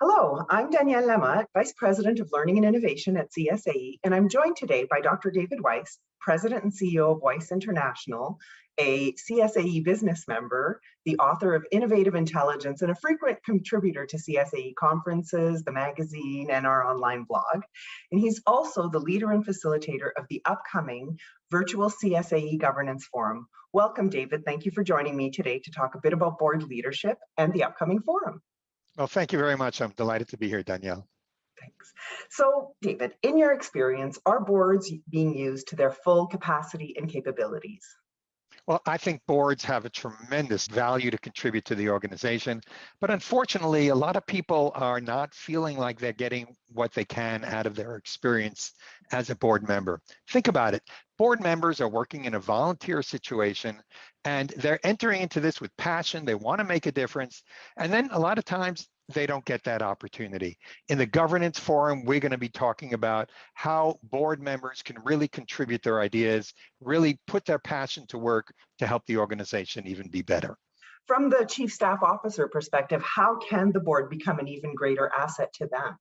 Hello, I'm Danielle Lemma, Vice President of Learning and Innovation at CSAE, and I'm joined today by Dr. David Weiss, President and CEO of Weiss International, a CSAE business member, the author of Innovative Intelligence, and a frequent contributor to CSAE conferences, the magazine, and our online blog. And he's also the leader and facilitator of the upcoming virtual CSAE Governance Forum. Welcome, David. Thank you for joining me today to talk a bit about board leadership and the upcoming forum. Well, thank you very much. I'm delighted to be here, Danielle. Thanks. So, David, in your experience, are boards being used to their full capacity and capabilities? Well, I think boards have a tremendous value to contribute to the organization, but unfortunately, a lot of people are not feeling like they're getting what they can out of their experience as a board member. Think about it. Board members are working in a volunteer situation and they're entering into this with passion. They want to make a difference. And then a lot of times they don't get that opportunity. In the governance forum, we're going to be talking about how board members can really contribute their ideas, really put their passion to work to help the organization even be better. From the Chief Staff Officer perspective, how can the board become an even greater asset to them?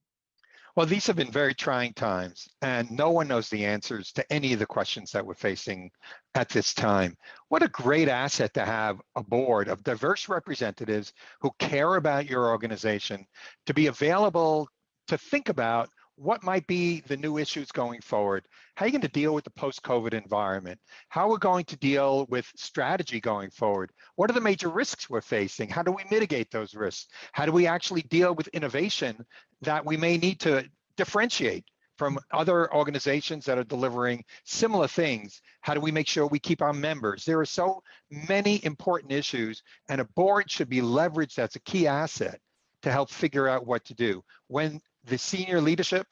Well, these have been very trying times, and no one knows the answers to any of the questions that we're facing at this time. What a great asset to have a board of diverse representatives who care about your organization, to be available to think about what might be the new issues going forward. How are you going to deal with the post-COVID environment? How we're going to deal with strategy going forward? What are the major risks we're facing? How do we mitigate those risks? How do we actually deal with innovation that we may need to differentiate from other organizations that are delivering similar things? How do we make sure we keep our members? There are so many important issues, and a board should be leveraged as a key asset to help figure out what to do. When the senior leadership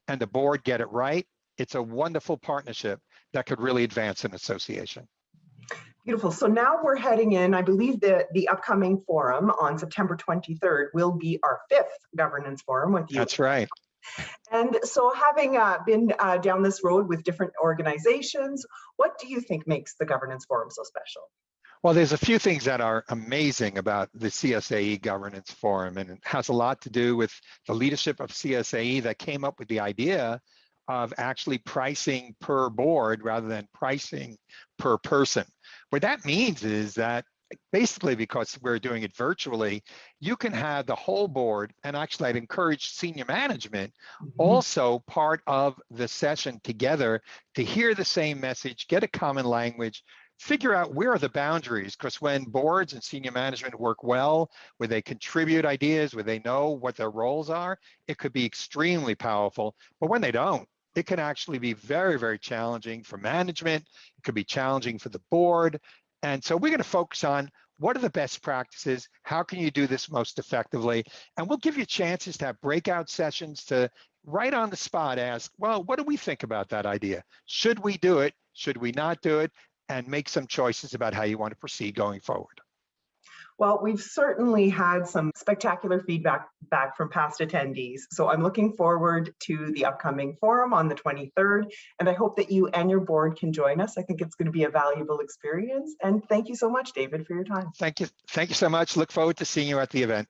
and the board get it right, it's a wonderful partnership that could really advance an association. Beautiful. So now we're heading in, I believe that the upcoming forum on September 23rd will be our 5th governance forum with you. That's right. And so having been down this road with different organizations, what do you think makes the governance forum so special? Well, there's a few things that are amazing about the CSAE Governance Forum, and it has a lot to do with the leadership of CSAE that came up with the idea of actually pricing per board rather than pricing per person. What that means is that basically, because we're doing it virtually, you can have the whole board, and actually I'd encourage senior management also part of the session together to hear the same message, get a common language, figure out where are the boundaries, because when boards and senior management work well, where they contribute ideas, where they know what their roles are, it could be extremely powerful. But when they don't, it can actually be very, very challenging for management. It could be challenging for the board. And so we're going to focus on what are the best practices, how can you do this most effectively, and we'll give you chances to have breakout sessions to right on the spot ask, well, what do we think about that idea? Should we do it? Should we not do it? And make some choices about how you want to proceed going forward. Well, we've certainly had some spectacular feedback back from past attendees. So I'm looking forward to the upcoming forum on the 23rd, and I hope that you and your board can join us. I think it's going to be a valuable experience. And thank you so much, David, for your time. Thank you. Thank you so much. Look forward to seeing you at the event.